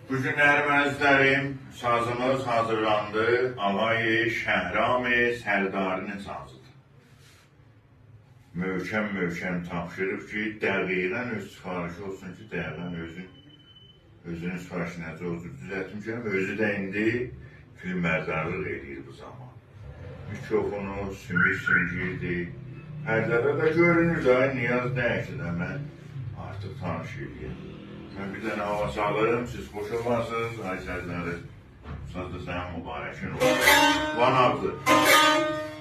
Bu günlər məzlərim, sazımız hazırlandı. Ağay Şəhram-ı Sərdarın sazıdır. Möhkəm tapşırıb ki, dəqiqən öz sifarişi olsun ki, dəqiqən özünün sifarişi necə olsun düzəltmişəm. Özü də indi filmlərdarlıq edir bu zaman. Mikrofonu, sümük-sümgirdir. Pərdədə də görünür də, Niyaz dəyişdi də mən artıq tanış edeyim. Mən bir dənə hava salırım, siz xoş olmasınız, ay sərləri. Sazda sənin mübarəkin olsun. Vanaqdır.